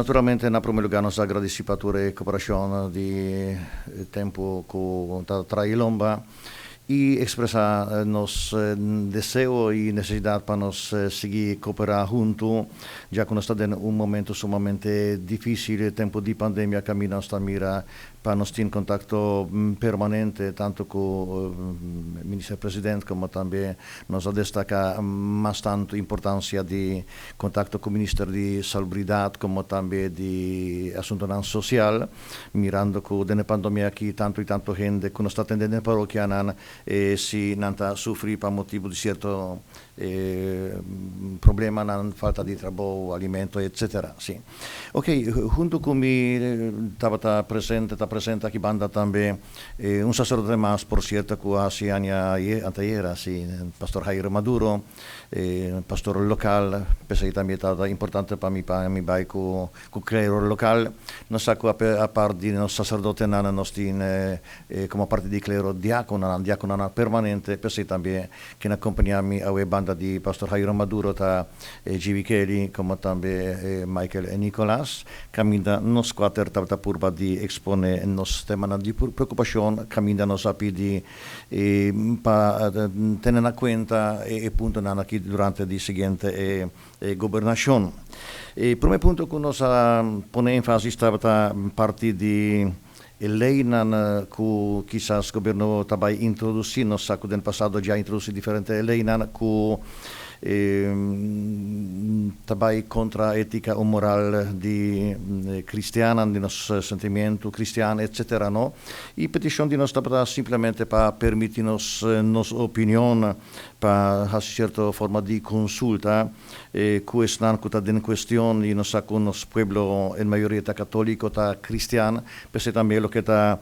naturalmente na primeiro lugar nos agradeci para a cooperação de tempo com tra Ilomba e expressar nosso desejo e necessidade para nós seguir cooperar junto, já que nós estamos em momento sumamente difícil, tempo de pandemia, caminho está mira para nós ter contato permanente tanto com o ministro-presidente como também nos destaca bastante a importância de contato com o ministro de Salubridade como também de assunto social, mirando que na pandemia aqui tanto e tanto gente que nós está atendendo na paróquia se não está sofrendo por motivo de certo problema na falta de trabalho, alimento, etc. Sim. Ok, junto com me estava presente aqui banda também um sacerdote mais, por certo, que há anteera, sim, pastor Jairo Maduro, pastor local, pensei também estava importante para mim vai com o clero local. Nós saco a parte de nosso sacerdote nós tem como parte de clero diácono permanente, pensei também que acompanhami a banda di pastor Jairo Maduro ta Givi Kelly come também Michael e Nicolas caminda nos quater ta purba di expone nos tema di preoccupazione caminda nos api di pa tenere a conta e punto nana qui durante di seguente governazione. Il primo punto che nos pone enfasi stava parte di lei que quizás o governo também introduziu, nós saco do passado já introduziu diferente lei que também contra a ética ou moral de cristiana, de nosso sentimento cristiano, etc. No? E petição de nós está simplesmente para permitir-nos nossa opinião, para uma certa forma de consulta, que estão em questão e nós saco nosso povo, em maioria católico, cristiano, mas também o que está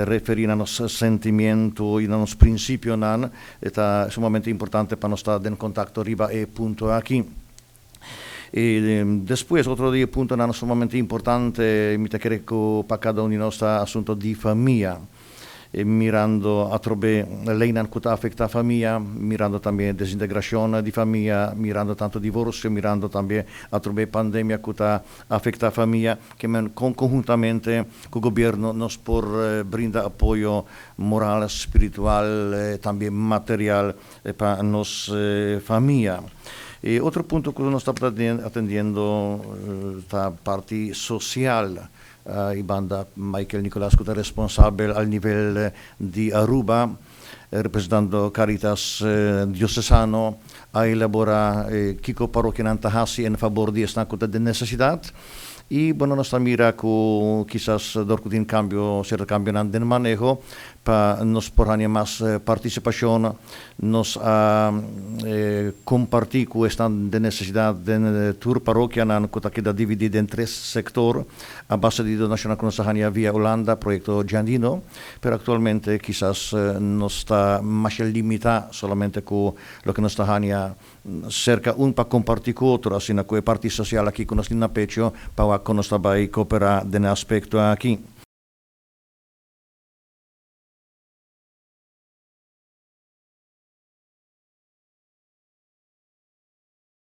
referindo a nosso sentimento e a nosso princípio, é sumamente importante para nós estar em contato riba e punto aqui. E depois, outro dia, punto sumamente importante, mi chiede che per cada uno di noi sta assunto di famiglia, mirando a trovare lei non affetta la famiglia, mirando também desintegrazione di famiglia, mirando tanto divorzio, mirando também a trovare pandemia che affetta la famiglia, che conjuntamente con il governo nos por brinda apoio moral, spiritual, também material para nos famiglia. E outro ponto que nós estamos atendendo da parte social, i banda Michael Nicolas, que é responsável ao nível de Aruba, representando Caritas diocesano, a elaborar Kiko Parroquia Nantahasi em favor de esta de necessidade. E bueno, nós mira que quizás dorcutin cambio, certo cambio nel manejo, para nos porrania mais participação, nos compartir com esta de necessidade de tur paróquia nan que está dividida em três setores, a base de donação que nos hania via Holanda, projeto Giandino, pero actualmente quizás nos está mais limitado solamente com o que nos hania cerca para compartir com outro, assim na parte social aqui que nos na pecho, para que nos está vai cooperar nesse aspecto aqui.